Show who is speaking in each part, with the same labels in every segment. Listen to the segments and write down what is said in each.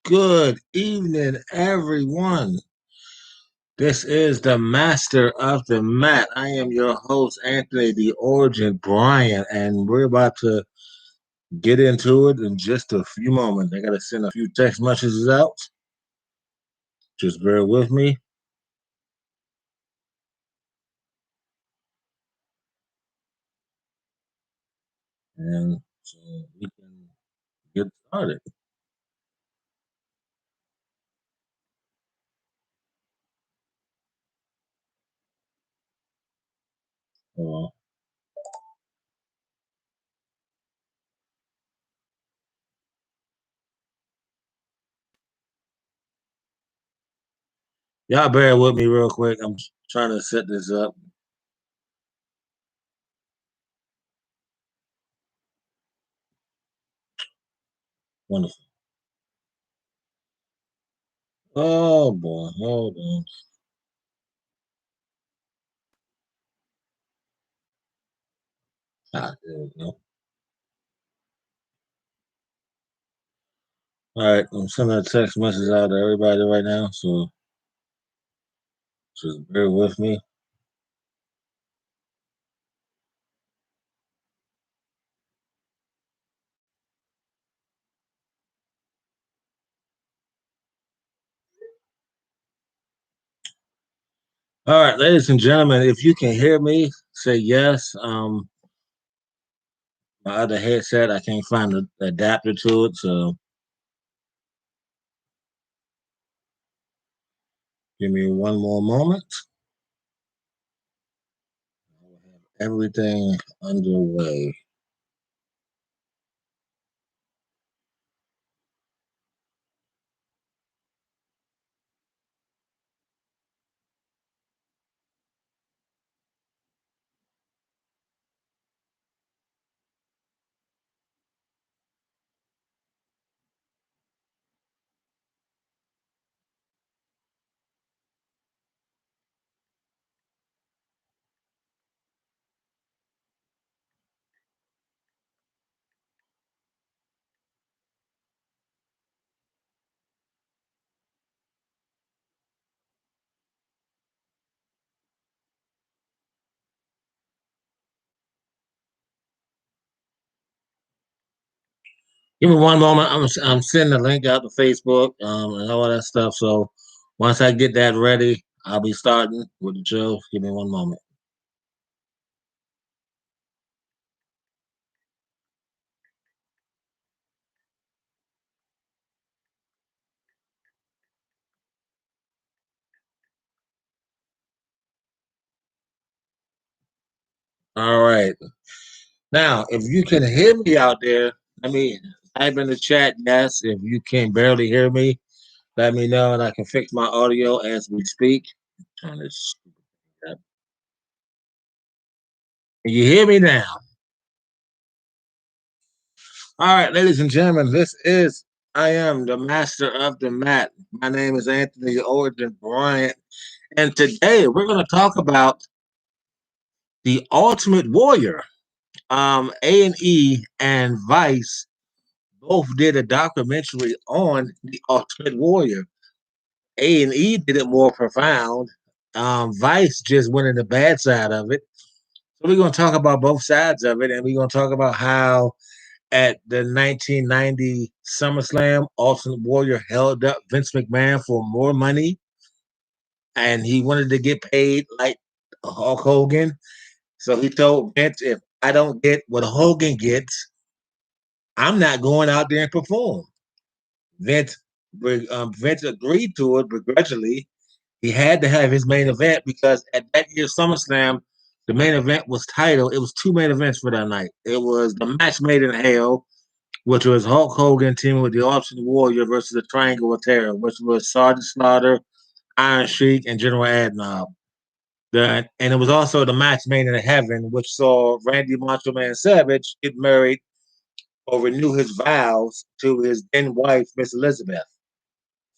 Speaker 1: Good evening, everyone. This is the Master of the Mat. I am your host, Anthony the Origin Bryant, and we're about to get into it in just a few moments. I got to send a few text messages out. Just bear with me, and so we can get started. Uh, y'all bear with me real quick. I'm trying to set this up. Wonderful. Oh boy, hold on. There we go. All right, I'm sending a text message out to everybody right now, so just bear with me. All right, ladies and gentlemen, if you can hear me, say yes. My other headset, I can't find the adapter to it, so give me one more moment. I will have everything underway. Give me one moment. I'm sending the link out to Facebook and all that stuff. So once I get that ready, I'll be starting with the show. Give me one moment. All right. Now, if you can hear me out there, let me type in the chat yes. If you can barely hear me, let me know and I can fix my audio as we speak. Turn this up. Can you hear me now? All right, ladies and gentlemen, I am the master of the mat. My name is Anthony Origin Bryant, and today we're going to talk about the Ultimate Warrior. A&E and Vice both did a documentary on the Ultimate Warrior. A&E did it more profound. Vice just went in the bad side of it. So we're going to talk about both sides of it, and we're going to talk about how at the 1990 SummerSlam, Ultimate Warrior held up Vince McMahon for more money, and he wanted to get paid like Hulk Hogan. So he told Vince, if I don't get what Hogan gets, I'm not going out there and perform. Vince, Vince agreed to it begrudgingly. He had to have his main event because at that year's SummerSlam, the main event was titled. It was two main events for that night. It was the match made in hell, which was Hulk Hogan teaming with the Ultimate Warrior versus the Triangle of Terror, which was Sergeant Slaughter, Iron Sheik, and General Adnob. And it was also the match made in heaven, which saw Randy Macho Man Savage get married or renew his vows to his then wife, Miss Elizabeth.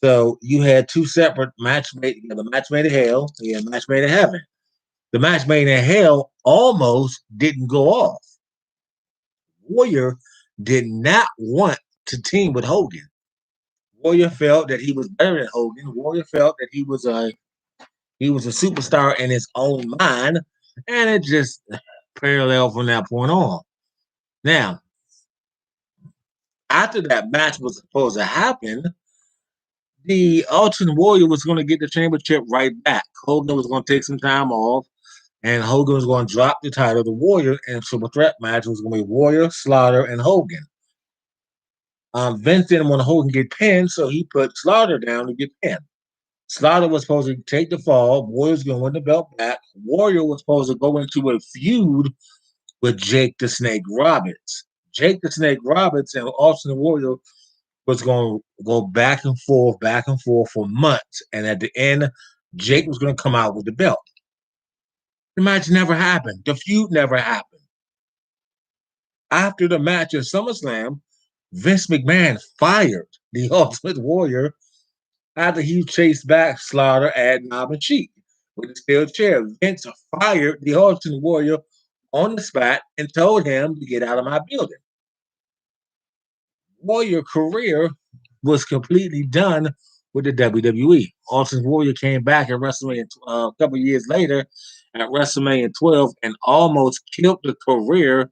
Speaker 1: So you had two separate match made, the match made in hell, you had match made in heaven. The match made in hell almost didn't go off. Warrior did not want to team with Hogan. Warrior felt that he was better than Hogan. Warrior felt that he was a superstar in his own mind, and it just paralleled from that point on. Now, after that match was supposed to happen, the Ultimate Warrior was going to get the championship right back. Hogan was going to take some time off, and Hogan was going to drop the title. The Warrior and Triple Threat match was going to be Warrior, Slaughter, and Hogan. Vince didn't want Hogan get pinned, so he put Slaughter down to get pinned. Slaughter was supposed to take the fall. Warrior was going to win the belt back. Warrior was supposed to go into a feud with Jake the Snake Roberts. Jake the Snake Roberts and Austin Warrior was going to go back and forth for months. And at the end, Jake was going to come out with the belt. The match never happened. The feud never happened. After the match at SummerSlam, Vince McMahon fired the Ultimate Warrior after he chased back Slaughter, ad Knob, and Cheek with a steel chair. Vince fired the Ultimate Warrior on the spot and told him to get out of my building. Warrior career was completely done with the WWE. Ultimate Warrior came back at WrestleMania a couple years later at WrestleMania 12 and almost killed the career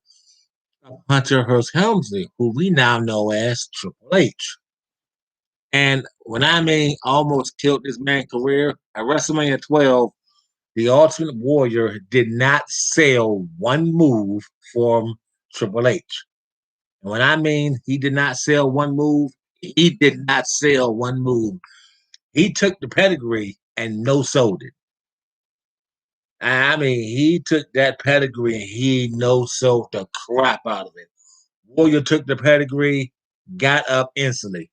Speaker 1: of Hunter Hearst Helmsley, who we now know as Triple H. And when I mean almost killed this man's career, at WrestleMania 12, the Ultimate Warrior did not sell one move from Triple H. And when I mean he did not sell one move, he did not sell one move. He took the pedigree and no sold it. I mean, he took that pedigree and he no sold the crap out of it. Warrior took the pedigree, got up instantly.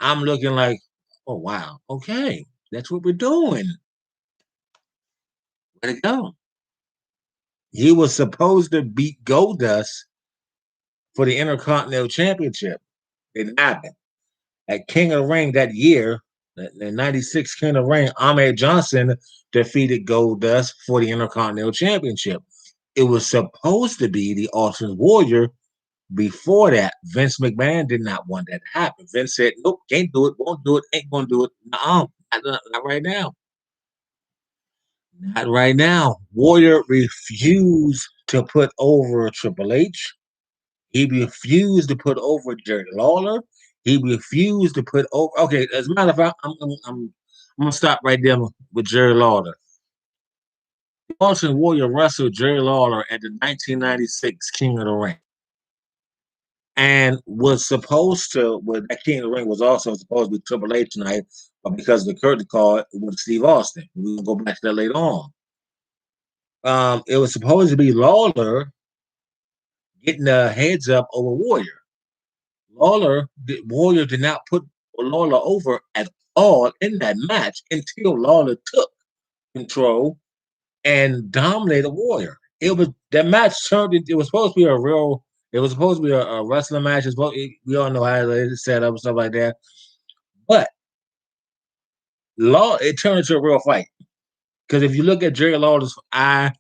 Speaker 1: I'm looking like, oh wow, okay, that's what we're doing. Where'd it go? He was supposed to beat Goldust for the Intercontinental Championship. It didn't happen. At King of the Ring that year, the 96 King of the Ring, Ahmed Johnson defeated Goldust for the Intercontinental Championship. It was supposed to be the Ultimate Warrior. Before that, Vince McMahon did not want that to happen. Vince said, nope, can't do it, won't do it, ain't going to do it. No, not right now. Not right now. Warrior refused to put over Triple H. He refused to put over Jerry Lawler. He refused to put over. Okay, as a matter of fact, I'm gonna stop right there with Jerry Lawler. Ultimate Warrior wrestled Jerry Lawler at the 1996 King of the Ring, and was supposed to. Well, that King of the Ring was also supposed to be Triple H tonight, but because of the curtain call, it was Steve Austin. We'll go back to that later on. It was supposed to be Lawler getting the heads up over Warrior. Warrior did not put Lawler over at all in that match until Lawler took control and dominated Warrior. It was that match turned. It was supposed to be a real. It was supposed to be a wrestling match. We all know how it's set up and stuff like that. But it turned into a real fight. Because if you look at Jerry Lawler's eye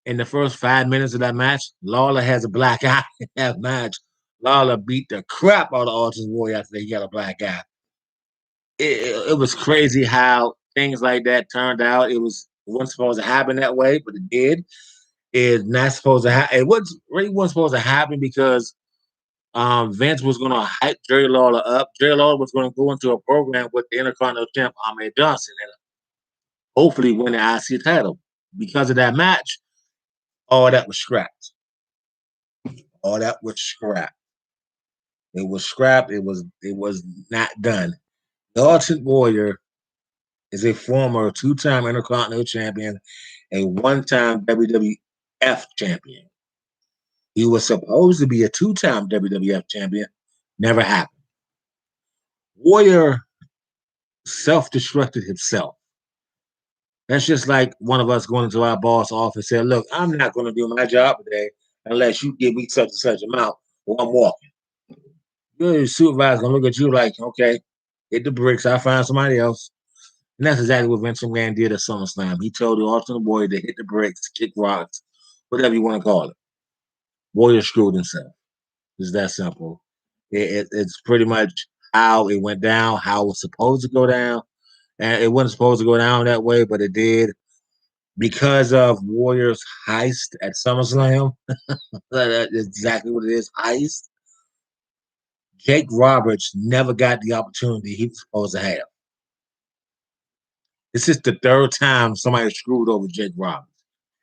Speaker 1: in the first 5 minutes of that match, Lawler has a black eye in that match. Lawler beat the crap out of Ultimate Warrior after he got a black eye. It was crazy how things like that turned out. It wasn't supposed to happen that way, but it did. It's not supposed to happen. It wasn't supposed to happen because Vince was going to hype Jerry Lawler up. Jerry Lawler was going to go into a program with the Intercontinental Champ Ahmed Johnson and hopefully win the IC title. Because of that match, all that was scrapped. All that was scrapped. It was scrapped. It was not done. The Ultimate Warrior is a former two-time Intercontinental Champion, a one-time WWF Champion. He was supposed to be a two-time WWF Champion. Never happened. Warrior self-destructed himself. That's just like one of us going into our boss office and saying, look, I'm not going to do my job today unless you give me such and such amount or I'm walking. Your supervisor going to look at you like, okay, hit the bricks. I'll find somebody else. And that's exactly what Vince McMahon did at SummerSlam. He told the Ultimate Warrior to hit the bricks, kick rocks, whatever you want to call it. Warrior screwed himself. It's that simple. It's pretty much how it went down, how it was supposed to go down. And it wasn't supposed to go down that way, but it did because of Warriors' heist at SummerSlam. That's exactly what it is, heist. Jake Roberts never got the opportunity he was supposed to have. This is the third time somebody screwed over Jake Roberts.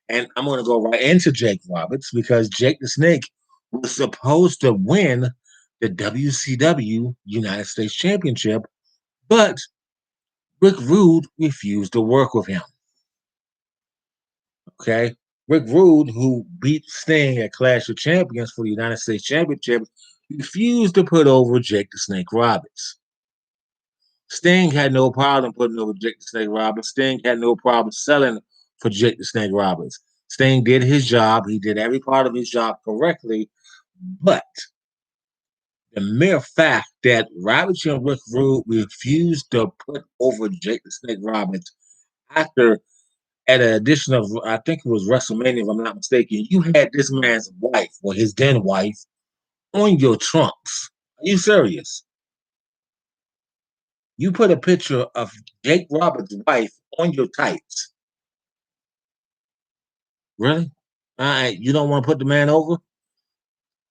Speaker 1: And I'm going to go right into Jake Roberts because Jake the Snake was supposed to win the WCW United States Championship, but Rick Rude refused to work with him. Okay. Rick Rude, who beat Sting at Clash of Champions for the United States Championship, refused to put over Jake the Snake Roberts. Sting had no problem putting over Jake the Snake Roberts. Sting had no problem selling for Jake the Snake Roberts. Sting did his job. He did every part of his job correctly. But the mere fact that Roberts and Rick Rude refused to put over Jake the Snake Roberts after at an edition of, I think it was WrestleMania, if I'm not mistaken, you had this man's wife or his then wife on your trunks. Are you serious? You put a picture of Jake Roberts' wife on your tights. Really? All right, you don't want to put the man over?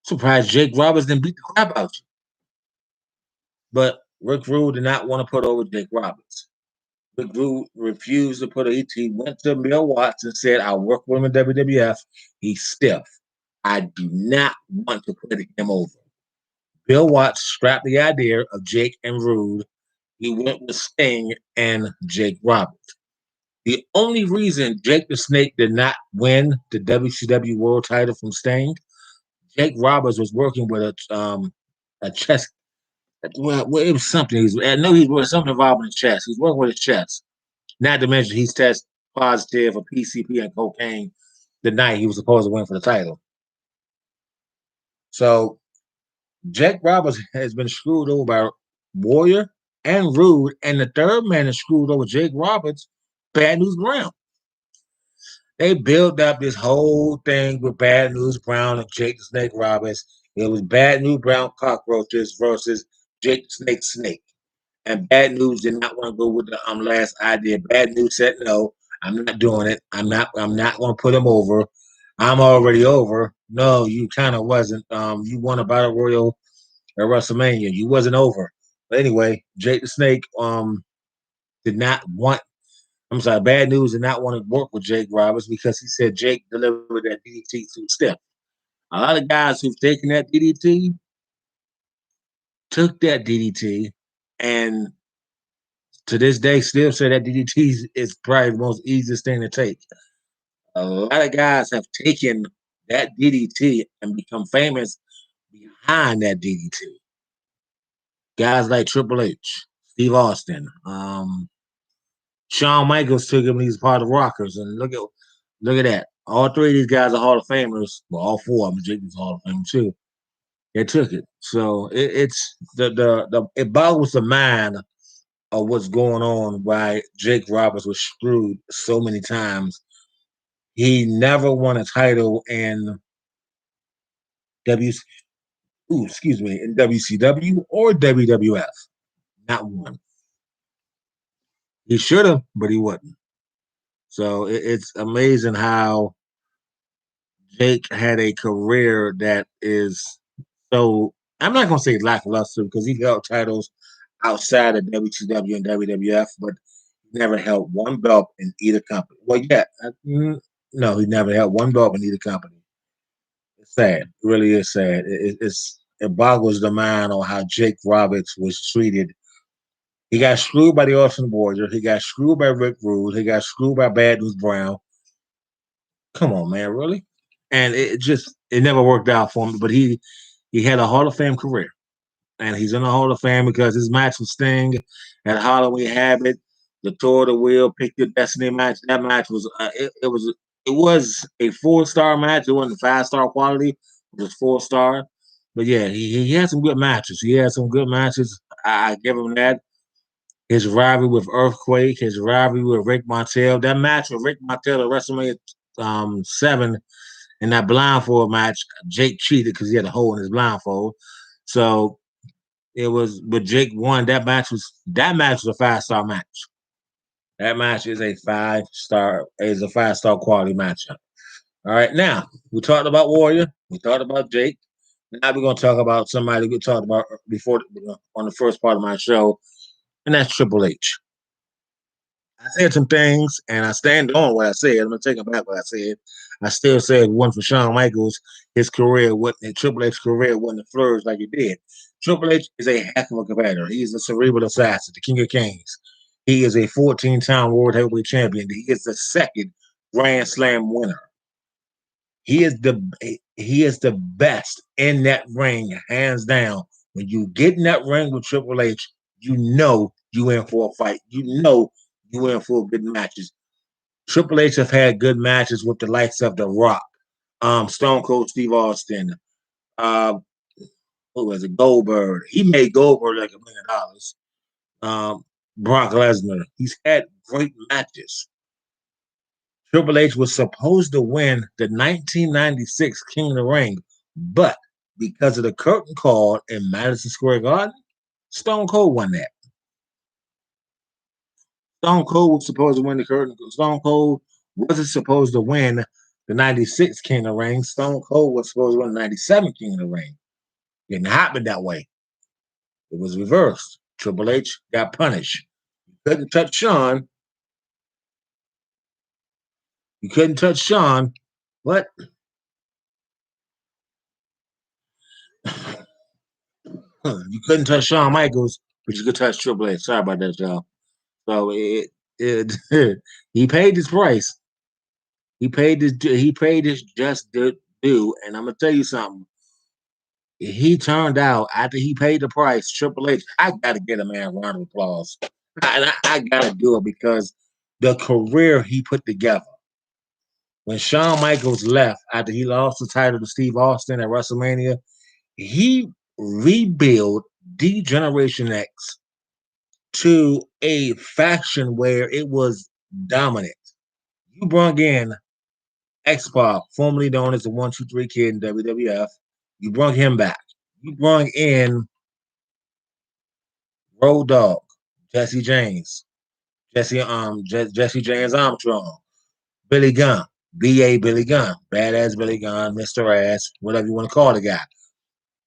Speaker 1: Surprised Jake Roberts didn't beat the crap out you. But Rick Rude did not want to put over Jake Roberts. Rick Rude refused to put it. He went to Bill Watts and said, I'll work with him in WWF. He's stiff. I do not want to put him over. Bill Watts scrapped the idea of Jake and Rude. He went with Sting and Jake Roberts. The only reason Jake the Snake did not win the WCW World Title from Sting, Jake Roberts was working with a chest. Well, it was something. I know he was something involved in his chest. He was working with his chest. Not to mention he's tested positive for PCP and cocaine the night he was supposed to win for the title. So Jake Roberts has been screwed over by Warrior and Rude, and the third man is screwed over Jake Roberts, Bad News Brown. They built up this whole thing with Bad News Brown and Jake the Snake Roberts. It was Bad News Brown Cockroaches versus Jake the Snake. And Bad News did not want to go with the last idea. Bad News said no, I'm not doing it. I'm not gonna put him over. I'm already over. No, you kind of wasn't. You won a battle royal at WrestleMania. You wasn't over. But anyway, Jake the Snake did not want. I'm sorry, Bad News did not want to work with Jake Roberts because he said Jake delivered that DDT too stiff. A lot of guys who've taken that DDT took that DDT and to this day still say that DDT is probably the most easiest thing to take. A lot of guys have taken that DDT and become famous behind that DDT. Guys like Triple H, Steve Austin, Shawn Michaels took him when he was part of Rockers, and look at that. All three of these guys are Hall of Famers. Well, all four of them. Jake was Hall of Fame too. They took it, so it's the it boggles the mind of what's going on. Why Jake Roberts was screwed so many times. He never won a title in W. Excuse me, in WCW or WWF. Not one. He should have, but he wasn't. So it's amazing how Jake had a career that is so. I'm not gonna say lackluster because he held titles outside of WCW and WWF, but he never held one belt in either company. Well, yeah, no, he never held one belt in either company. It's sad. It really is sad. It boggles the mind on how Jake Roberts was treated. He got screwed by the Austin Warrior. He got screwed by Rick Rude. He got screwed by Bad News Brown. Come on, man, really? And it never worked out for him. But he had a Hall of Fame career, and he's in the Hall of Fame because his match with Sting at Halloween Habit, the Tour of the Wheel, Pick Your Destiny match. That match was it was a 4-star match. It wasn't 5-star quality. It was 4-star. But yeah, he had some good matches. He had some good matches. I give him that. His rivalry with Earthquake, his rivalry with Rick Martel. That match with Rick Martel at WrestleMania 7 in that blindfold match, Jake cheated because he had a hole in his blindfold. So It was, but Jake won. That match was a 5-star match. That match is a 5-star quality matchup. All right, now we talked about Warrior, we talked about Jake. Now we're gonna talk about somebody we talked about before on the first part of my show, and that's Triple H. I said some things, and I stand on what I said. I'm gonna take it back what I said. I still said one for Shawn Michaels, his career wouldn't Triple H's career wouldn't have flourished like it did. Triple H is a heck of a competitor. He's a cerebral assassin, the King of Kings. He is a 14-time World Heavyweight Champion. He is the second Grand Slam winner. He is the best in that ring, hands down. When you get in that ring with Triple H, you know you in for a fight. You know you in for good matches. Triple H have had good matches with the likes of The Rock, Stone Cold Steve Austin, uh, who was it? Goldberg. He made Goldberg like $1 million. Brock Lesnar. He's had great matches. Triple H was supposed to win the 1996 King of the Ring, but because of the curtain call in Madison Square Garden, Stone Cold won that. Stone Cold was supposed to win the curtain. Stone Cold wasn't supposed to win the 96 King of the Ring. Stone Cold was supposed to win the 97 King of the Ring. It didn't happen that way. It was reversed. Triple H got punished. You couldn't touch Shawn. You couldn't touch Shawn, but you couldn't touch Shawn Michaels, but you could touch Triple H. Sorry about that, y'all. So it he paid his price. He paid his just due. And I'm gonna tell you something. He turned out after he paid the price. Triple H, I gotta get a man a round of applause. I gotta do it because the career he put together. When Shawn Michaels left after he lost the title to Steve Austin at WrestleMania, he rebuilt D Generation X to a faction where it was dominant. You brought in X Pac, formerly known as the 1-2-3 Kid in WWF. You brought him back. You brought in Road Dogg, Jesse James, Jesse James Armstrong, Billy Gunn, B.A. Billy Gunn, Badass Billy Gunn, Mr. Ass, whatever you want to call the guy.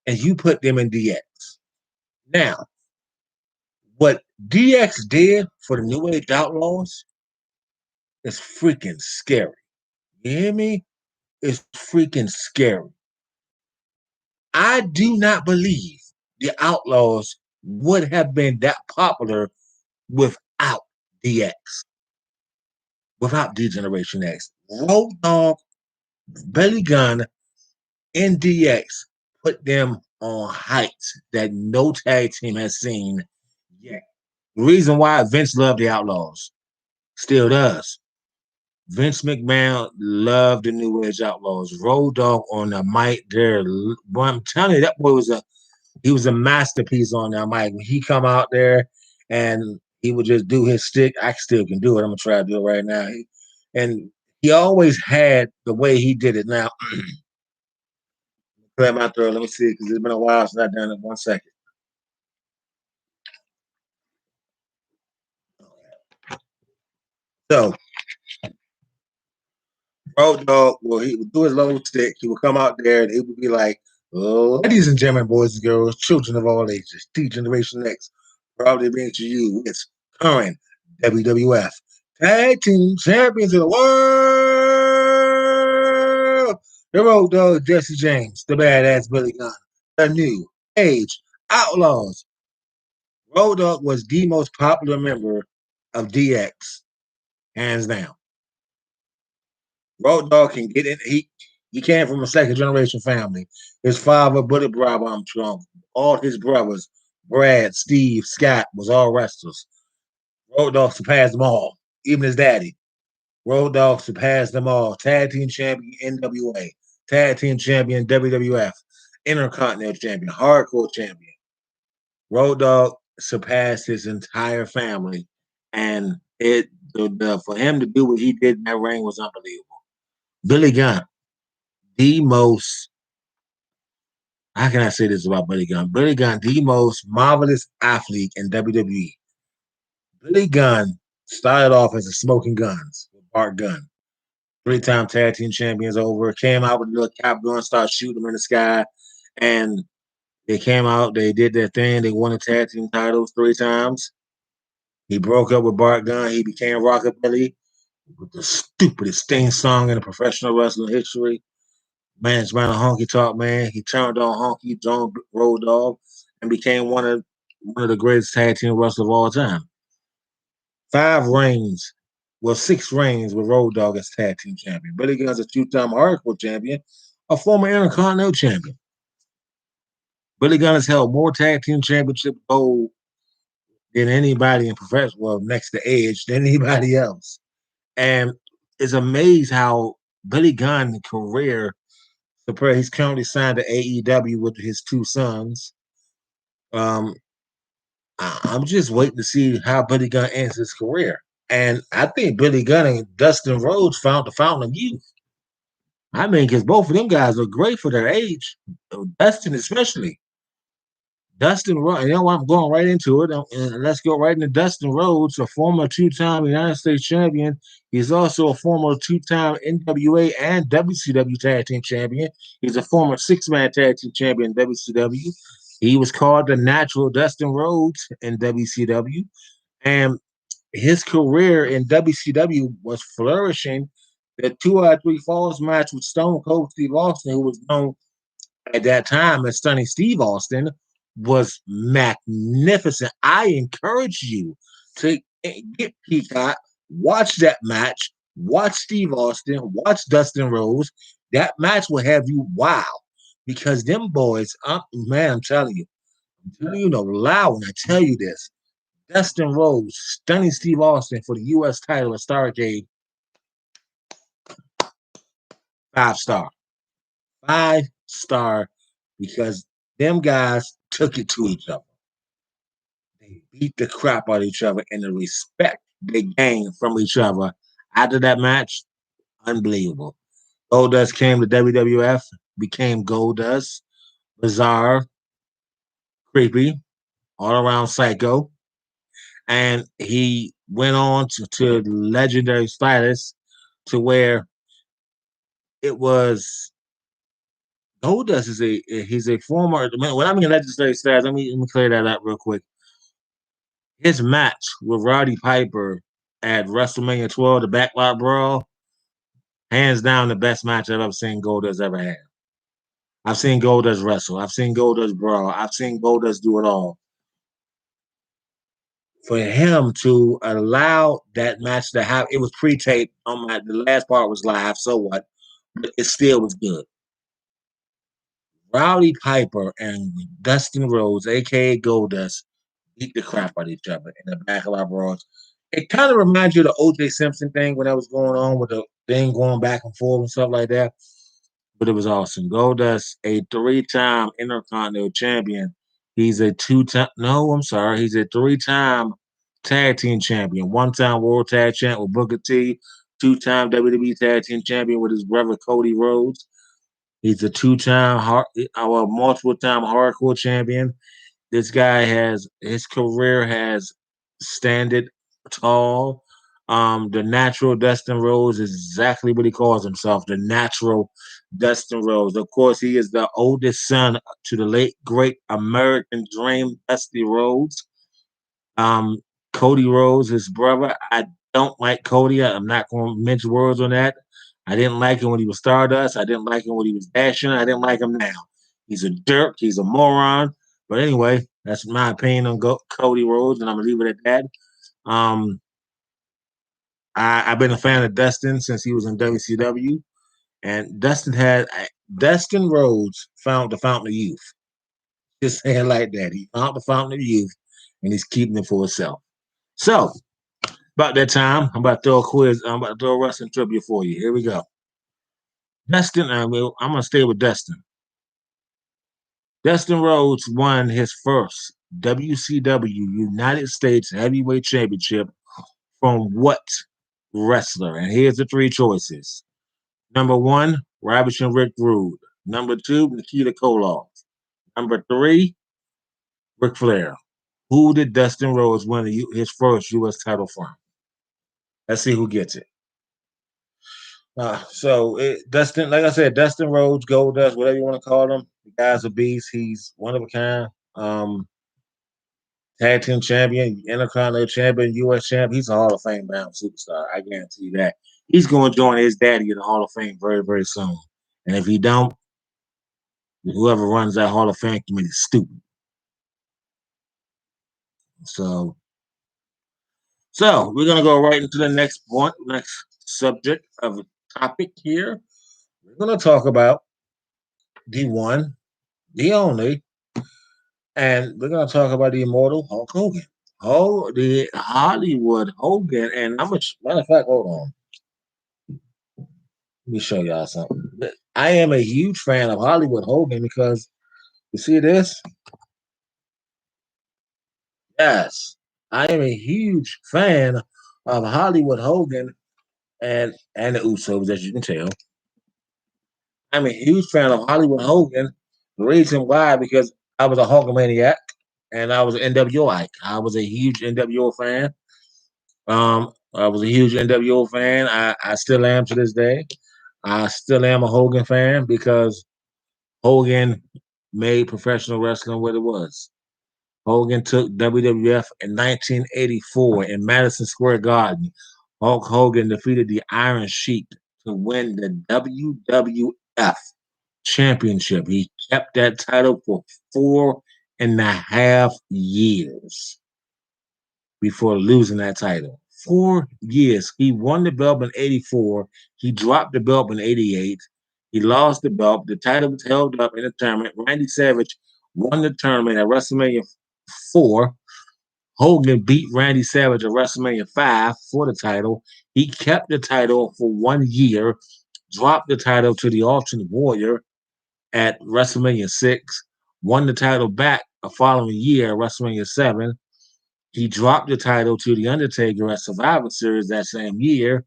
Speaker 1: And you put them in DX. Now, what DX did for the New Age Outlaws is freaking scary. You hear me? It's freaking scary. I do not believe the Outlaws would have been that popular without DX, without D Generation X. Road Dogg, Billy Gunn, and DX put them on heights that no tag team has seen yet. The reason why Vince loved the Outlaws, still does. Vince McMahon loved the New Age Outlaws. Road Dogg on the mic there. Boy, I'm telling you, that boy was a masterpiece on that mic. When he come out there and he would just do his stick, I still can do it. I'm gonna try to do it right now. And he always had the way he did it. Now, clear my throat. Let me see, because it's been a while since I've done it. 1 second. So, Road Dogg, well, he would do his little stick. He would come out there and it would be like, oh, ladies and gentlemen, boys and girls, children of all ages, T Generation X, proudly bring to you its current WWF Tag Team Champions of the World. The Road Dogg, Jesse James, the Badass Billy Gunn, the New Age Outlaws. Road Dogg was the most popular member of DX, hands down. Road Dogg can get in. He came from a second generation family. His father, Buddy Bob Armstrong, all his brothers, Brad, Steve, Scott, was all wrestlers. Road Dogg surpassed them all, even his daddy. Road Dogg surpassed them all. Tag team champion NWA, tag team champion WWF, Intercontinental champion, hardcore champion. Road Dogg surpassed his entire family, and for him to do what he did in that ring was unbelievable. Billy Gunn, the most how can I say this about Billy Gunn? Billy Gunn, the most marvelous athlete in WWE. Billy Gunn started off as a Smoking Guns with Bart Gunn. Three-time tag team champions over, came out with a little cap gun, started shooting them in the sky. And they came out, they did their thing, they won the tag team titles 3 times. He broke up with Bart Gunn, he became Rockabilly with the stupidest theme song in the professional wrestling history. Man's man a honky talk man. He turned on Honky John Road Dogg and became one of the greatest tag team wrestlers of all time. 5 reigns, well, 6 reigns with Road Dogg as tag team champion. Billy Gunn's a 2-time hardcore champion, a former Intercontinental champion. Billy Gunn has held more tag team championship gold than anybody in professional, well, next to Edge, than anybody else. And it's amazed how Billy Gunn's career, he's currently signed to AEW with his 2 sons. Um, I'm just waiting to see how Billy Gunn ends his career. And I think Billy Gunn and Dustin Rhodes found the fountain of youth. I mean, because both of them guys are great for their age. Dustin especially. Dustin Rhodes, you know what? I'm going right into it. And let's go right into Dustin Rhodes, a former 2-time United States champion. He's also a former 2-time NWA and WCW tag team champion. He's a former 6-man tag team champion in WCW. He was called the Natural Dustin Rhodes in WCW. And his career in WCW was flourishing. The 2 out of 3 Falls match with Stone Cold Steve Austin, who was known at that time as Stunning Steve Austin, was magnificent. I encourage you to get Peacock, watch that match, watch Steve Austin, watch Dustin Rhodes. That match will have you wow, because them boys, man, I'm telling you no lie when I tell you this. Dustin Rhodes, Stunning Steve Austin for the U.S. title at Starrcade, 5-star. 5-star, because them guys took it to each other. They beat the crap out of each other, and the respect they gained from each other after that match, unbelievable. Goldust came to WWF, became Goldust, bizarre, creepy, all around psycho. And he went on to legendary status, to where it was Goldust he's a former, when I mean legendary status, let me clear that up real quick. His match with Roddy Piper at WrestleMania 12, the Backlot Brawl, hands down the best match I've ever seen Goldust ever had. I've seen Goldust wrestle. I've seen Goldust brawl. I've seen Goldust do it all. For him to allow that match to happen, it was pre-taped. The last part was live, so what? But it still was good. Rowdy Piper and Dustin Rhodes, aka Goldust, beat the crap out of each other in the Backlot Brawls. It kind of reminds you of the O.J. Simpson thing when that was going on, with the thing going back and forth and stuff like that. But it was awesome. Goldust, a 3-time Intercontinental champion. He's a 2-time, no, I'm sorry. He's a 3-time tag team champion. 1-time World Tag Champ with Booker T. 2-time WWE Tag Team Champion with his brother Cody Rhodes. He's a 2-time, multiple-time hardcore champion. This guy his career has standed tall. The natural Dustin Rhodes is exactly what he calls himself, the natural Dustin Rhodes. Of course, he is the oldest son to the late great American Dream, Dusty Rhodes. Um, Cody Rhodes, his brother. I don't like Cody. I'm not going to mince words on that. I didn't like him when he was Stardust. I didn't like him when he was Dashing. I didn't like him now. He's a jerk. He's a moron. But anyway, that's my opinion on Cody Rhodes, and I'm gonna leave it at that. Um, I've been a fan of Dustin since he was in WCW, and Dustin Rhodes found the fountain of youth. Just say it like that. He found the fountain of youth, and he's keeping it for himself. So, about that time, I'm about to throw a quiz. I'm about to throw a wrestling trivia for you. Here we go. Dustin, I'm gonna stay with Dustin. Dustin Rhodes won his first WCW United States Heavyweight Championship from what wrestler? And here's the 3 choices. Number 1, Ravishing Rick Rude. Number 2, Nikita Koloff. Number 3, Ric Flair. Who did Dustin Rhodes win his first U.S. title from? Let's see who gets it. Dustin, like I said, Dustin Rhodes, Goldust, whatever you want to call him, the guy's a beast. He's one of a kind. Tag team champion, Intercontinental champion, U.S. champion. He's a Hall of Fame bound superstar. I guarantee you that. He's going to join his daddy in the Hall of Fame very, very soon. And if he don't, whoever runs that Hall of Fame committee is stupid. So, so we're gonna go right into the next point, next subject of a topic here. We're gonna talk about the one, the only, and we're gonna talk about the immortal Hulk Hogan. Oh, the Hollywood Hogan, and I'm a matter of fact, hold on. Let me show y'all something. I am a huge fan of Hollywood Hogan because you see this? Yes, I am a huge fan of Hollywood Hogan and the Usos, as you can tell. I'm a huge fan of Hollywood Hogan. The reason why, because I was a Hulkamaniac and I was an NWO icon. I was a huge NWO fan. I was a huge NWO fan. I still am to this day. I still am a Hogan fan because Hogan made professional wrestling what it was. Hogan took WWF in 1984 in Madison Square Garden. Hulk Hogan defeated the Iron Sheik to win the WWF championship. He kept that title for 4.5 years before losing that title. 4 years. He won the belt in 84. He dropped the belt in 88. He lost the belt. The title was held up in the tournament. Randy Savage won the tournament at WrestleMania 4. Hogan beat Randy Savage at WrestleMania 5 for the title. He kept the title for 1 year, dropped the title to the Ultimate Warrior at WrestleMania 6, won the title back the following year at WrestleMania 7. He dropped the title to The Undertaker at Survivor Series that same year,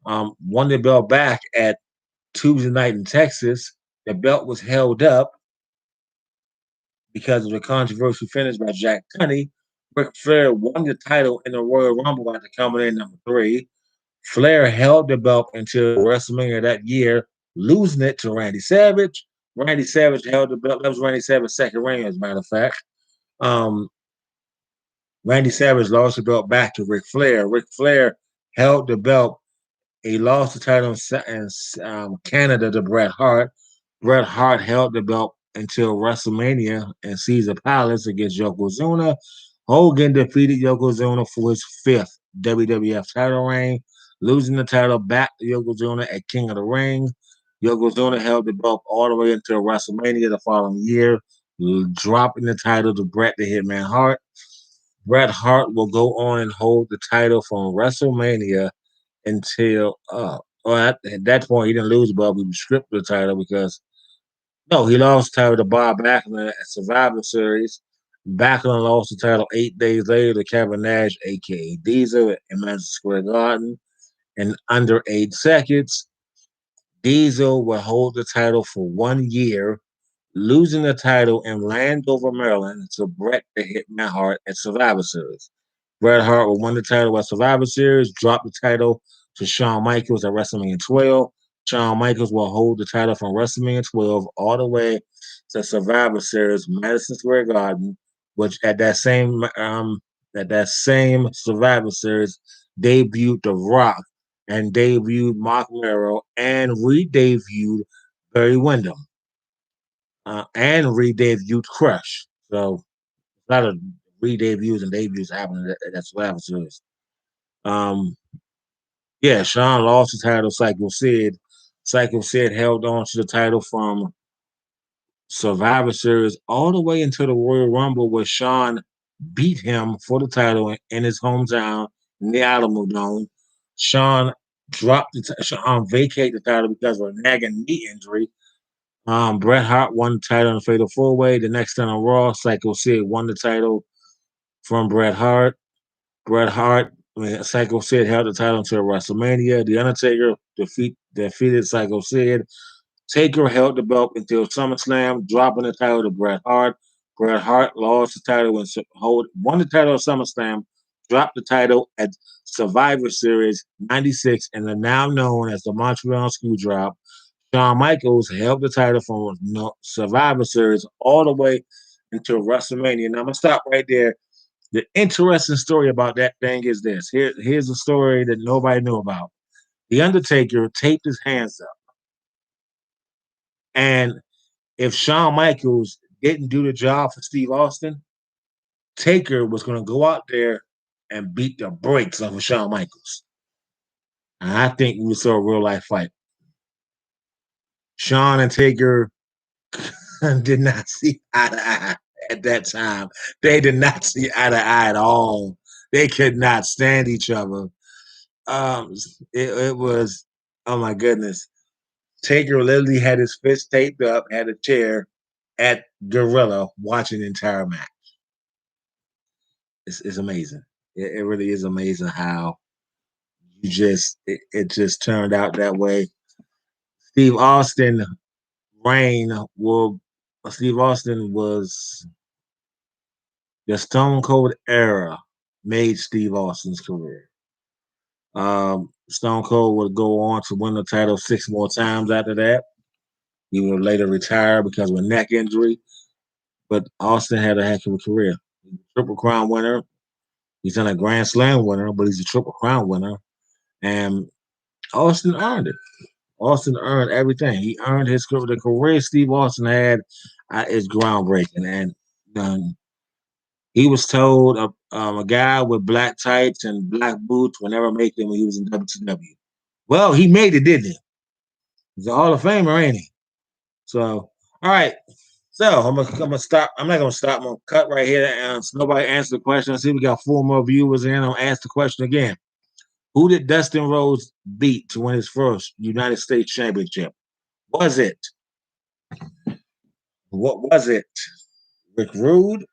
Speaker 1: won the belt back at Tuesday night in Texas. The belt was held up because of the controversial finish by Jack Tunney. Ric Flair won the title in the Royal Rumble after coming in number 3. Flair held the belt until WrestleMania that year, losing it to Randy Savage. Randy Savage held the belt. That was Randy Savage's second reign, as a matter of fact. Um, Randy Savage lost the belt back to Ric Flair. Ric Flair held the belt. He lost the title in Canada to Bret Hart. Bret Hart held the belt until WrestleMania in Caesar Palace against Yokozuna. Hogan defeated Yokozuna for his 5th WWF title reign, losing the title back to Yokozuna at King of the Ring. Yokozuna held the belt all the way until WrestleMania the following year, dropping the title to Bret the Hitman Hart. Bret Hart will go on and hold the title from WrestleMania until at that point he didn't lose the belt, he was stripped of the title because no, he lost the title to Bob Backlund at Survivor Series. Backlund lost the title 8 days later to Kevin Nash, aka Diesel, in Madison Square Garden in under 8 seconds. Diesel will hold the title for 1 year, losing the title in Landover, Maryland to Bret the Hitman Hart at Survivor Series. Bret Hart will win the title at Survivor Series, drop the title to Shawn Michaels at WrestleMania 12. Shawn Michaels will hold the title from WrestleMania 12 all the way to Survivor Series, Madison Square Garden, which at that same Survivor Series debuted The Rock and debuted Mark Merrow and re-debuted Barry Windham and re-debuted Crush. So a lot of re-debuts and debuts happening at that Survivor Series. Yeah, Shawn lost the title. Psycho Sid. Psycho Sid held on to the title from Survivor Series all the way into the Royal Rumble, where Shawn beat him for the title in his hometown in the Alamo Dome. Shawn Shawn vacated the title because of a nagging knee injury. Bret Hart won the title in a fatal 4-way. The next time on Raw, Psycho Sid won the title from Bret Hart. Psycho Sid held the title until WrestleMania. The Undertaker defeated Psycho Sid Taker held the belt until SummerSlam, dropping the title to Bret Hart. Bret Hart lost the title and won the title at SummerSlam, dropped the title at Survivor Series '96, and are now known as the Montreal Screwjob. Shawn Michaels held the title from Survivor Series all the way until WrestleMania. Now I'm gonna stop right there. The interesting story about that thing is this. Here's a story that nobody knew about. The Undertaker taped his hands up, and if Shawn Michaels didn't do the job for Steve Austin, Taker was going to go out there and beat the brakes off of Shawn Michaels. And I think we saw a real life fight. Shawn and Taker did not see eye to eye at that time. They did not see eye to eye at all. They could not stand each other. Um, it was, oh my goodness. Taker literally had his fist taped up, had a chair at Gorilla watching the entire match. It's amazing. It really is amazing how it just turned out that way. Steve Austin reign will Steve Austin was the Stone Cold era made Steve Austin's career. Stone Cold would go on to win the title 6 more times after that. He would later retire because of a neck injury. But Austin had a heck of a career. He's a Triple Crown winner. He's not a Grand Slam winner, but he's a Triple Crown winner. And Austin earned it. Austin earned everything. He earned his career. The career Steve Austin had is groundbreaking. And um, he was told a guy with black tights and black boots would never make it when he was in WCW. Well, he made it, didn't he? He's a Hall of Famer, ain't he? So, all right. So I'm gonna stop. I'm not gonna stop. I'm gonna cut right here. And nobody answered the question. I see we got 4 more viewers in. I'll ask the question again. Who did Dustin Rhodes beat to win his first United States Championship? Was it? What was it? Rick Rude?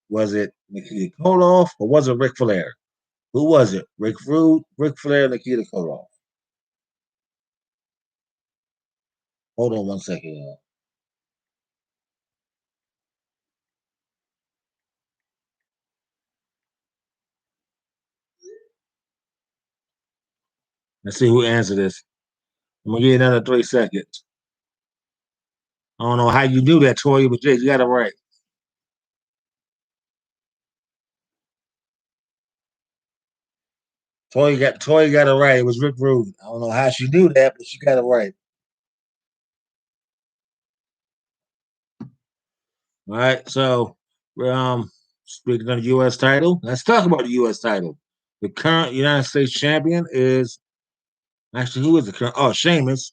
Speaker 1: Was it Nikita Koloff? Or was it Ric Flair? Who was it? Rick Rude, Ric Flair, Nikita Koloff. Hold on 1 second, y'all. Let's see who answered this. I'm gonna give you another 3 seconds. I don't know how you do that, Toya, but you got it right. Toya got it right. It was Rick Rude. I don't know how she knew that, but she got it right. All right. So speaking of the US title, let's talk about the US title. The current United States champion is actually who is the current? Oh, Sheamus.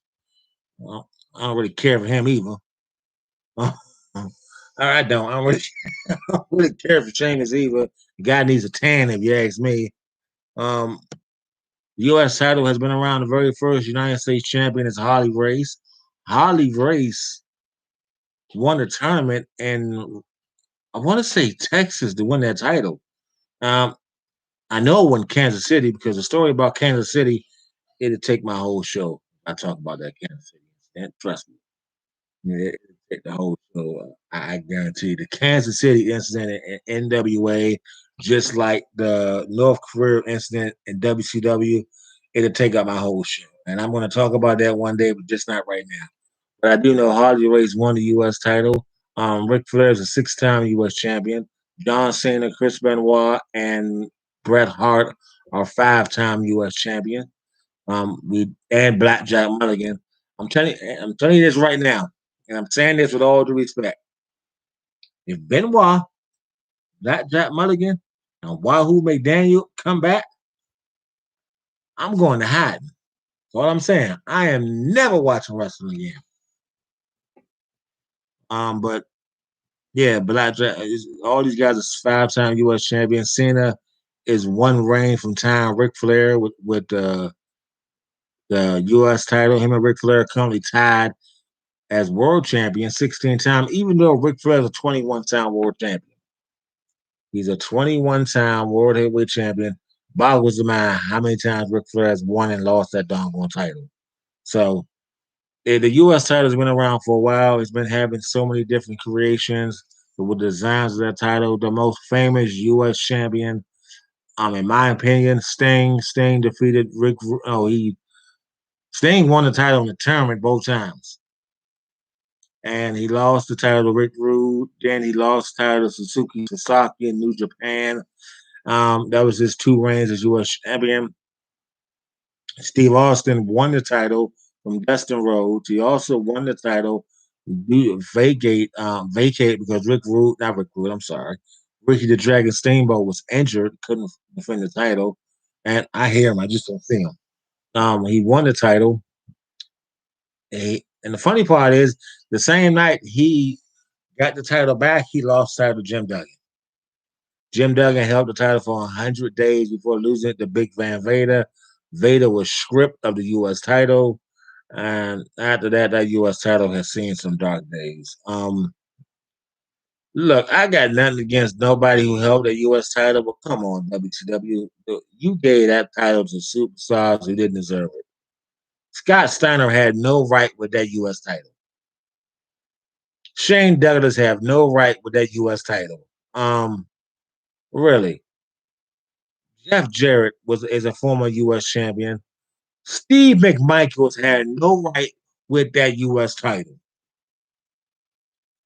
Speaker 1: Well, I don't really care for him either. I don't. I don't really, I don't really care for Sheamus either. The guy needs a tan, if you ask me. Um, the U.S. title has been around. The very first United States champion is Harley Race. Harley Race won the tournament, and I want to say Texas to win that title. Um, I know it won Kansas City because the story about Kansas City it'll take my whole show. I talk about that Kansas City incident. Trust me. Yeah, it'll take the whole show. I guarantee the Kansas City incident in NWA, just like the North Korea incident in WCW, it'll take up my whole show. And I'm going to talk about that one day, but just not right now. But I do know Harley Race won the U.S. title. Ric Flair is a 6-time U.S. champion. John Cena, Chris Benoit, and Bret Hart are 5-time U.S. champion. We and Blackjack Mulligan. I'm telling you this right now, and I'm saying this with all due respect. If Benoit, Blackjack Mulligan, and Wahoo McDaniel come back, I'm going to hide. That's all I'm saying. I am never watching wrestling again. But yeah, Blackjack. All these guys are 5-time U.S. champion. Cena is one reign from time. Ric Flair with the U.S. title. Him and Ric Flair are currently tied as world champion 16 times, even though Ric Flair is a 21-time world champion. He's a 21-time world heavyweight champion. Boggles the mind how many times Ric Flair has won and lost that doggone title. So The U.S. title's been around for a while. It's been having so many different creations with designs of that title. The most famous U.S. champion, in my opinion, Sting. Sting defeated Rick. Oh, he Sting won the title in the tournament both times, and he lost the title to Rick Rude. Then he lost the title to Suzuki Sasaki in New Japan. That was his two reigns as U.S. champion. Steve Austin won the title from Dustin Rhodes. He also won the title vacate because not Rick Rude, I'm sorry. Ricky the Dragon Steamboat was injured, couldn't defend the title. And I hear him, I just don't see him. He won the title. And the funny part is, the same night he got the title back, he lost the title to Jim Duggan. Jim Duggan held the title for 100 days before losing it to Big Van Vader. Vader was stripped of the U.S. title. And after that, that U.S. title has seen some dark days. Look, I got nothing against nobody who held the U.S. title, but come on, WCW. You gave that title to superstars who didn't deserve it. Scott Steiner had no right with that U.S. title. Shane Douglas have no right with that U.S. title. Really. Jeff Jarrett is a former U.S. champion. Steve McMichaels had no right with that U.S. title.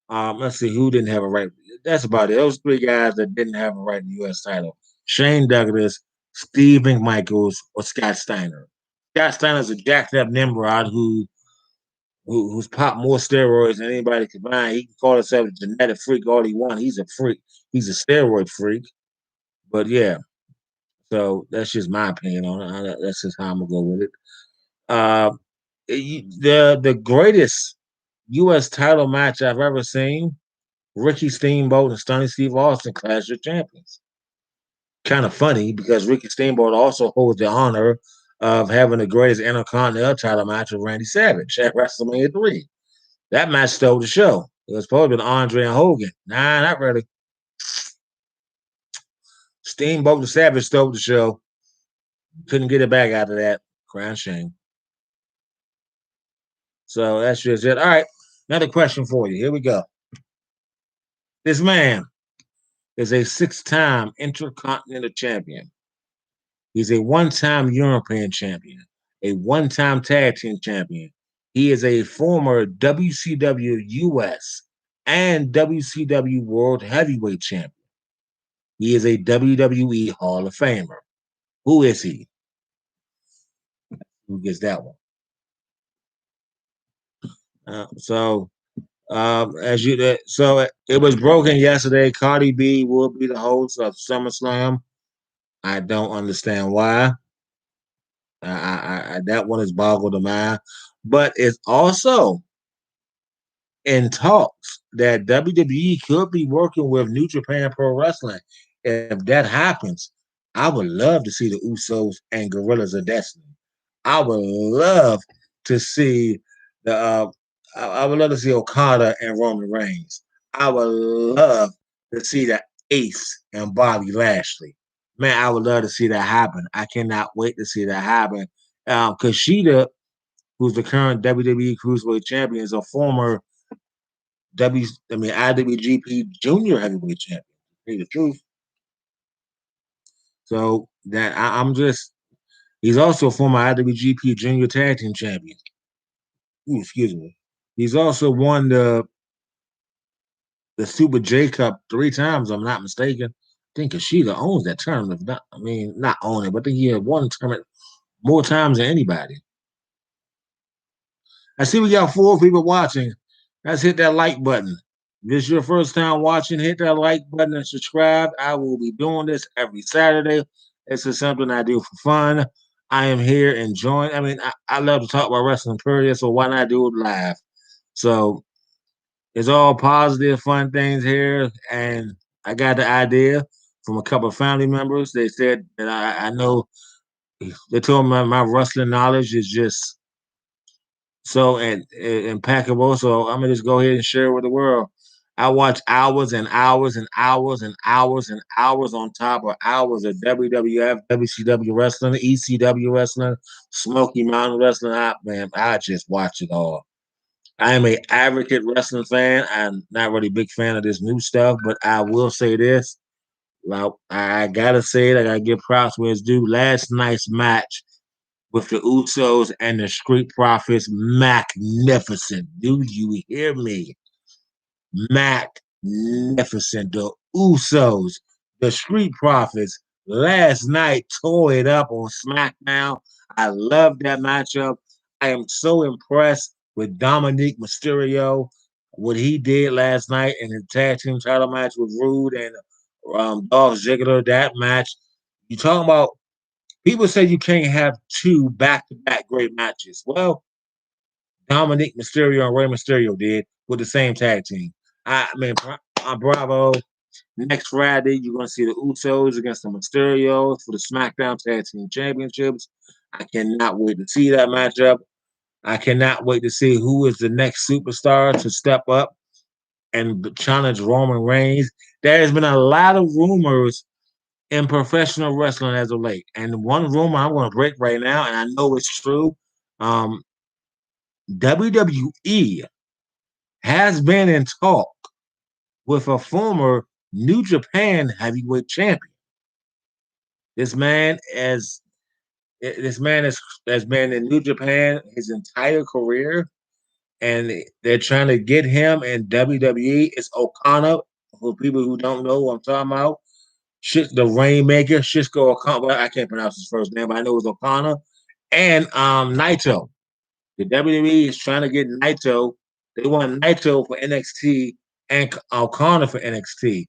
Speaker 1: Let's see who didn't have a right. That's about it. Those three guys that didn't have a right in the U.S. title: Shane Douglas, Steve McMichaels, or Scott Steiner. Scott Steiner's a jacked up Nimrod who's popped more steroids than anybody could find. He can call himself a genetic freak all he wants. He's a freak. He's a steroid freak. But yeah, so that's just my opinion on it. That's just how I'm gonna go with it. Uh, the greatest U.S. title match I've ever seen: Ricky Steamboat and Stunning Steve Austin Clash of Champions. Kind of funny because Ricky Steamboat also holds the honor of having the greatest Intercontinental title match with Randy Savage at WrestleMania 3. That match stole the show. It was supposed to be Andre and Hogan. Nah, not really. Steamboat and Savage stole the show. Couldn't get it back after that. Crown shame. So that's just it. All right. Another question for you. Here we go. This man is a six-time Intercontinental champion. He's a one-time European champion, a one-time tag team champion. He is a former WCW US and WCW World Heavyweight champion. He is a WWE Hall of Famer. Who is he? Who gets that one? So it was broken yesterday. Cardi B will be the host of SummerSlam. I don't understand why. That one is boggled the mind, but it's also in talks that WWE could be working with New Japan Pro Wrestling. If that happens, I would love to see the Usos and Gorillas of Destiny. I would love to see the. I would love to see Okada and Roman Reigns. I would love to see the Ace and Bobby Lashley. Man, I would love to see that happen. I cannot wait to see that happen. Kushida, who's the current WWE Cruiserweight Champion, is a former IWGP Junior Heavyweight Champion. To tell you the truth. So that I'm just, he's also a former IWGP Junior Tag Team Champion. Ooh, excuse me. He's also won the Super J Cup 3 times. I'm not mistaken. I think Kushida owns that tournament. Not own it, but I think he had won the tournament more times than anybody. I see we got 4 people watching. Let's hit that like button. If this is your first time watching, hit that like button and subscribe. I will be doing this every Saturday. This is something I do for fun. I am here enjoying. I love to talk about wrestling, period. So why not do it live? So it's all positive, fun things here. And I got the idea from a couple of family members. They said that I know, they told me my wrestling knowledge is just so impeccable. So I'm gonna just go ahead and share it with the world. I watch hours and hours and hours and hours and hours on top of hours of WWF, WCW wrestling, ECW wrestling, Smoky Mountain wrestling. Man, I just watch it all. I am a advocate wrestling fan. I'm not really a big fan of this new stuff, but I will say this. Well, I gotta say it. I gotta give props where it's due. Last night's match with the Usos and the Street Profits, magnificent. Do you hear me? Magnificent. The Usos, the Street Profits, last night tore it up on SmackDown. I love that matchup. I am so impressed with Dominic Mysterio, what he did last night in the tag team title match with Rude and Dolph Ziggler. That match, you talking about? People say you can't have two back-to-back great matches. Well, Dominic Mysterio and Rey Mysterio did with the same tag team. I mean, bravo. Next Friday, you're going to see the Usos against the Mysterios for the SmackDown Tag Team Championships. I cannot wait to see that matchup. I cannot wait to see who is the next superstar to step up and challenge Roman Reigns. There has been a lot of rumors in professional wrestling as of late. And one rumor I'm going to break right now, and I know it's true. Um, WWE has been in talk with a former New Japan heavyweight champion. This man as this man has been in New Japan his entire career, and they're trying to get him in WWE. It's Okada. For people who don't know what I'm talking about, the Rainmaker, Shisco Okada. Well, I can't pronounce his first name, but I know it's Okada. And Naito. The WWE is trying to get Naito. They want Naito for NXT and O'Connor for NXT.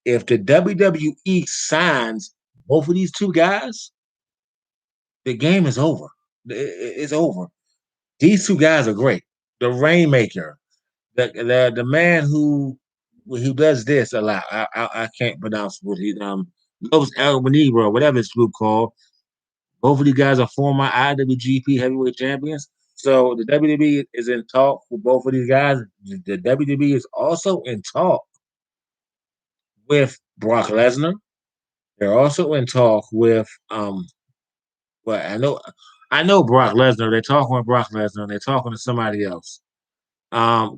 Speaker 1: If the WWE signs both of these two guys, the game is over. It's over. These two guys are great. The Rainmaker, the man who does this a lot. I can't pronounce what he Los El Negro, whatever his group called. Both of these guys are former IWGP heavyweight champions. So the WWE is in talk with both of these guys. The WWE is also in talk with Brock Lesnar. They're also in talk with well, I know Brock Lesnar. They're talking with Brock Lesnar. They're talking to somebody else.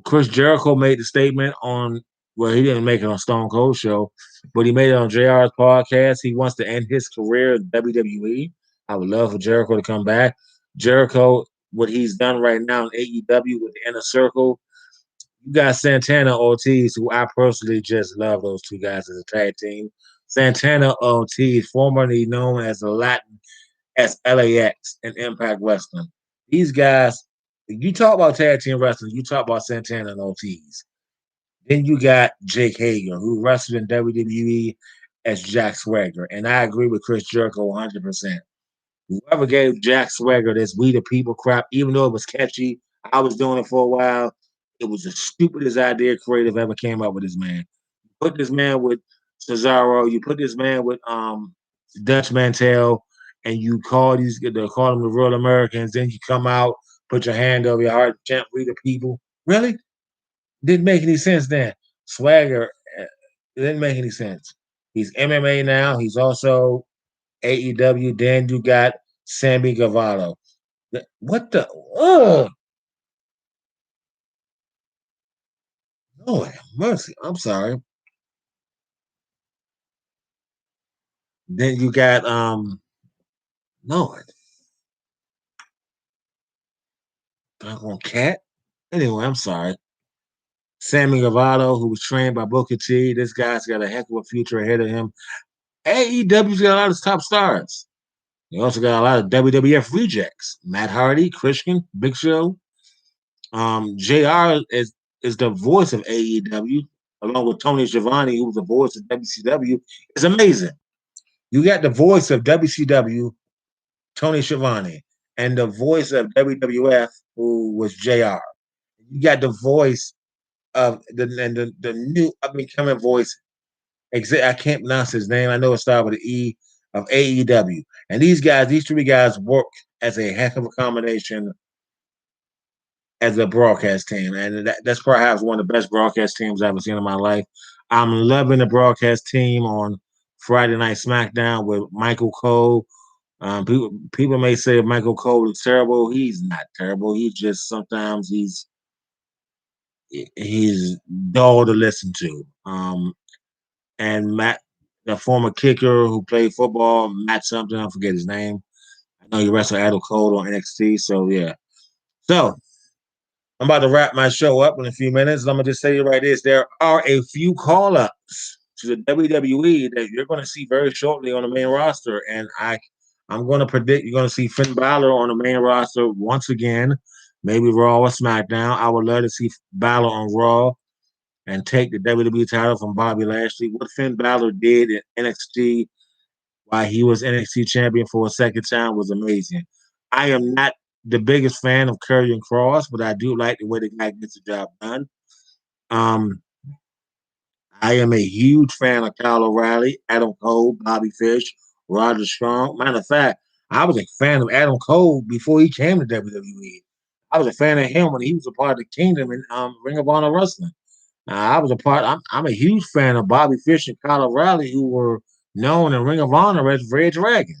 Speaker 1: Chris Jericho made the statement on well, he didn't make it on Stone Cold show, but he made it on JR's podcast. He wants to end his career in WWE. I would love for Jericho to come back. Jericho, what he's done right now in AEW with the Inner Circle, you got Santana Ortiz, who I personally just love those two guys as a tag team. Santana Ortiz, formerly known as the Latin as LAX and Impact Wrestling. These guys, you talk about tag team wrestling, you talk about Santana and Ortiz. Then you got Jake Hager, who wrestled in WWE as Jack Swagger. And I agree with Chris Jericho 100%. Whoever gave Jack Swagger this We the People crap, even though it was catchy, I was doing it for a while. It was the stupidest idea creative ever came up with this man. Put this man with Cesaro, you put this man with Dutch Mantel, and you call them the Real Americans, then you come out, put your hand over your heart, chant We the People. Really? Didn't make any sense then. Swagger, it didn't make any sense. He's MMA now. He's also AEW. Then you got Sammy Guevara. What the? Lord have mercy. I'm sorry. Then you got Lord, doggone cat. Anyway, I'm sorry. Sammy Guevara, who was trained by Booker T. This guy's got a heck of a future ahead of him. AEW's got a lot of top stars. They also got a lot of WWF rejects. Matt Hardy, Christian, Big Show. JR is the voice of AEW, along with Tony Schiavone, who was the voice of WCW. It's amazing. You got the voice of WCW, Tony Schiavone, and the voice of WWF, who was JR. You got the voice of the new up and coming voice. I can't pronounce his name. I know it started with an E of AEW. And these three guys work as a heck of a combination as a broadcast team. And that's perhaps one of the best broadcast teams I've ever seen in my life. I'm loving the broadcast team on Friday Night SmackDown with Michael Cole. People may say Michael Cole is terrible. He's not terrible. He's just sometimes he's dull to listen to. And Matt, the former kicker who played football, Matt something, I forget his name. I know he wrestled Adam Cole on NXT. So yeah. So I'm about to wrap my show up in a few minutes. I'm gonna just say it right this: there are a few call-ups to the WWE that you're going to see very shortly on the main roster, and I'm going to predict you're going to see Finn Balor on the main roster once again, maybe Raw or SmackDown. I would love to see Balor on Raw and take the WWE title from Bobby Lashley. What Finn Balor did in NXT while he was NXT champion for a second time was amazing. I am not the biggest fan of Karrion Kross, but I do like the way the guy gets the job done. Um, I am a huge fan of Kyle O'Reilly, Adam Cole, Bobby Fish, Roger Strong. Matter of fact, I was a fan of Adam Cole before he came to WWE. I was a fan of him when he was a part of the Kingdom in Ring of Honor Wrestling. I was a part. I'm a huge fan of Bobby Fish and Kyle O'Reilly, who were known in Ring of Honor as Red Dragon.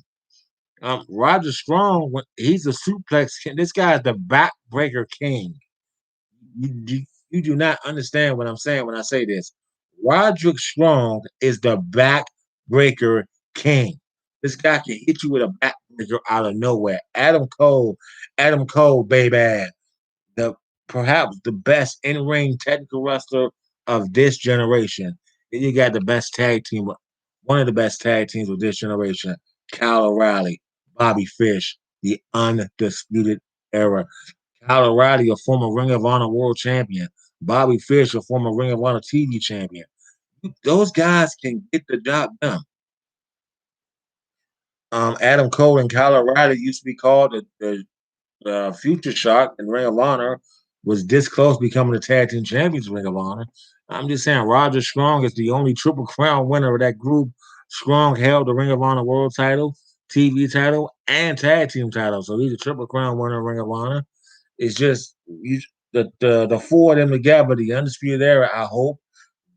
Speaker 1: Roger Strong, he's a suplex king. This guy is the backbreaker king. You do not understand what I'm saying when I say this. Roderick Strong is the backbreaker king. This guy can hit you with a backbreaker out of nowhere. Adam Cole, baby, the perhaps the best in-ring technical wrestler of this generation. Then you got the best tag team, one of the best tag teams of this generation, Kyle O'Reilly, Bobby Fish, the undisputed era. Kyle O'Reilly, a former Ring of Honor world champion. Bobby Fish, a former Ring of Honor TV champion. Those guys can get the job done. Adam Cole and Kyle O'Reilly used to be called the Future Shock in Ring of Honor, was this close becoming the tag team champions of Ring of Honor. I'm just saying, Roger Strong is the only Triple Crown winner of that group. Strong held the Ring of Honor world title, TV title, and tag team title. So he's a Triple Crown winner of Ring of Honor. It's just the four of them together, the undisputed era. I hope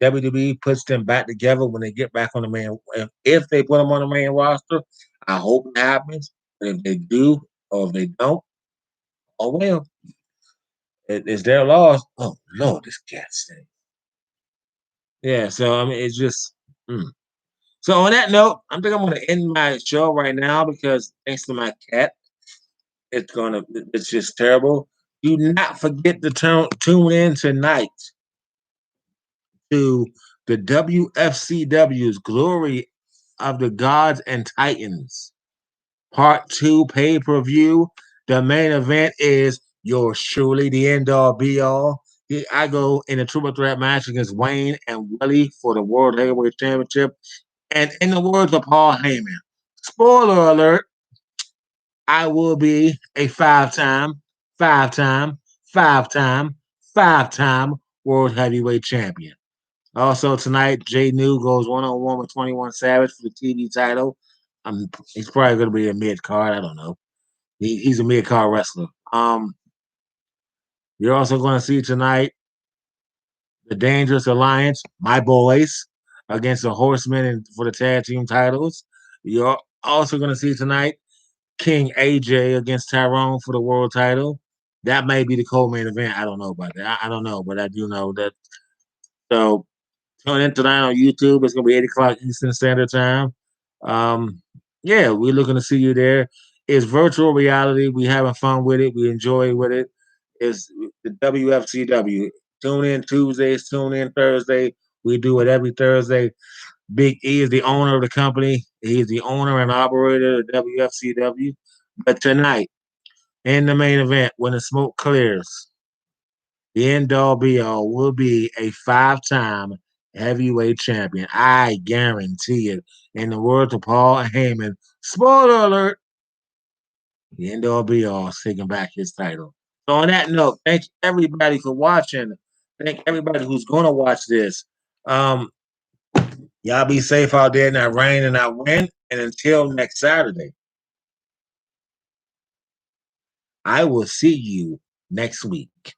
Speaker 1: WWE puts them back together when they get back on the main. If they put them on the main roster, I hope it happens. And if they do, or if they don't, oh well, it's their loss. Oh Lord, this cat thing. Yeah, so I mean, it's just. Mm. So on that note, I think I'm going to end my show right now because thanks to my cat, it's just terrible. Do not forget to tune in tonight to the WFCW's Glory of the Gods and Titans Part 2 pay-per-view. The main event is yours truly, the end-all be-all. I go in a triple threat match against Wayne and Willie for the World Heavyweight Championship. And in the words of Paul Heyman, spoiler alert, I will be a five-time, five-time, five-time, five-time World Heavyweight Champion. Also tonight, Jay New goes one-on-one with 21 Savage for the TV title. He's probably going to be a mid-card. I don't know. He's a mid-card wrestler. You're also going to see tonight the Dangerous Alliance, my boys, against the Horsemen for the tag team titles. You're also going to see tonight King AJ against Tyrone for the world title. That may be the co-main event. I don't know about that. I don't know, but I do know that. So tune in tonight on YouTube. It's gonna be 8 o'clock Eastern Standard Time. Um, yeah, we're looking to see you there. It's virtual reality. We having fun with it. We enjoy with it. It's the WFCW. Tune in Tuesdays. Tune in Thursday. We do it every Thursday. Big E is the owner of the company. He's the owner and operator of WFCW. But tonight, in the main event, when the smoke clears, the end all be all will be a five-time heavyweight champion. I guarantee it. In the words of Paul Heyman, spoiler alert, the end all be all is taking back his title. So on that note, thank everybody for watching. Thank everybody who's gonna watch this. Um, y'all be safe out there in that rain and that wind. And until next Saturday, I will see you next week.